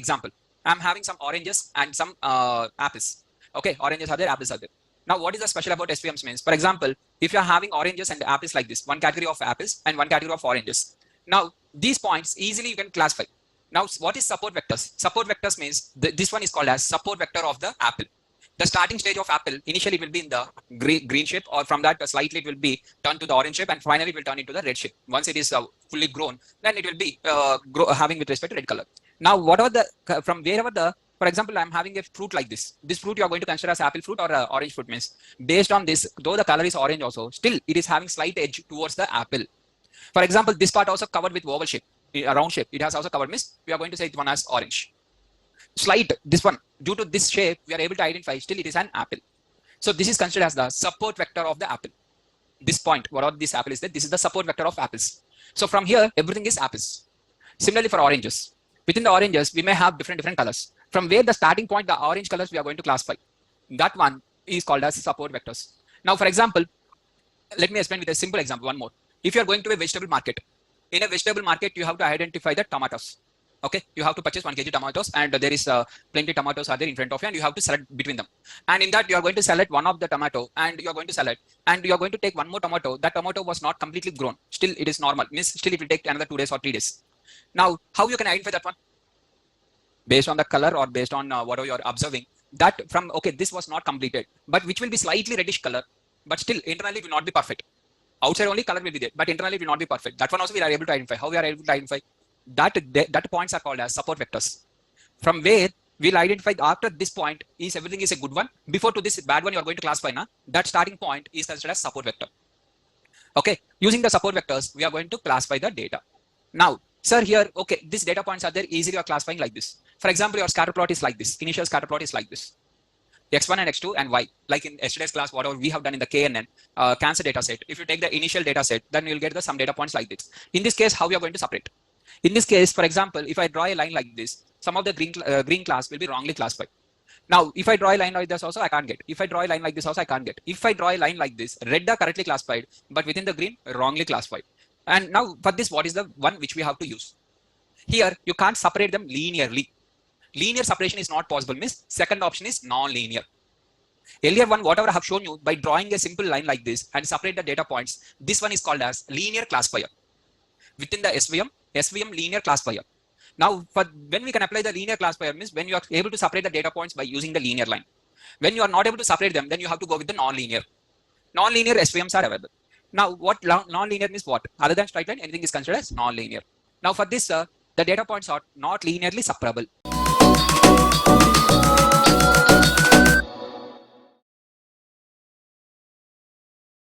example. I'm having some oranges and some apples. Okay, oranges are there, apples are there. Now, what is the special about SVMs means? For example, if you're having oranges and apples like this, one category of apples and one category of oranges. Now, these points easily you can classify. Now, what is support vectors? Support vectors means this one is called as support vector of the apple. The starting stage of apple, initially it will be in the green shape, or from that slightly it will be turned to the orange shape, and finally it will turn into the red shape. Once it is fully grown, then it will be having with respect to red color. Now, whatever the, from wherever the, for example, I'm having a fruit like this. This fruit you are going to consider as apple fruit or orange fruit means. Based on this, though the color is orange also, still it is having slight edge towards the apple. For example, this part also covered with oval shape, a round shape. It has also covered means we are going to say it one as orange. Slight, this one, due to this shape, we are able to identify still it is an apple. So this is considered as the support vector of the apple. This point, whatever this apple is there, this is the support vector of apples. So from here, everything is apples. Similarly for oranges. Within the oranges, we may have different colors. From where the starting point, the orange colors we are going to classify. That one is called as support vectors. Now, for example, let me explain with a simple example, one more. If you are going to a vegetable market, in a vegetable market, you have to identify the tomatoes. Okay, you have to purchase 1 kg tomatoes, and there is plenty tomatoes are there in front of you, and you have to select between them. And in that, you are going to select one of the tomato, and you are going to select, and you are going to take one more tomato. That tomato was not completely grown. Still, it is normal. Means still it will take another 2 days or 3 days. Now, how you can identify that one? Based on the color or based on whatever you are observing. That from, okay, this was not completed, but which will be slightly reddish color, but still internally it will not be perfect. Outside only color will be there, but internally it will not be perfect. That one also we are able to identify. How we are able to identify? That points are called as support vectors. From where we'll identify after this point is everything is a good one. Before to this bad one you are going to classify now. That starting point is considered as support vector. Okay, using the support vectors, we are going to classify the data. Now, sir, here, okay, these data points are there, easily you are classifying like this. For example, your scatter plot is like this. Initial scatter plot is like this. X1 and X2 and Y. Like in yesterday's class, whatever we have done in the KNN, cancer data set. If you take the initial data set, then you'll get some data points like this. In this case, how we are going to separate? In this case, for example, if I draw a line like this, some of the green class will be wrongly classified. Now, if I draw a line like this also, I can't get. If I draw a line like this also, I can't get. If I draw a line like this, red are correctly classified, but within the green, wrongly classified. And now for this, what is the one which we have to use? Here, you can't separate them linearly. Linear separation is not possible, means second option is non-linear. Earlier one, whatever I have shown you, by drawing a simple line like this and separate the data points, this one is called as linear classifier. Within the SVM linear classifier. Now, for when we can apply the linear classifier means when you are able to separate the data points by using the linear line. When you are not able to separate them, then you have to go with the non-linear. Non-linear SVMs are available. Now, what non-linear means what? Other than straight line, anything is considered as non-linear. Now, for this, the data points are not linearly separable.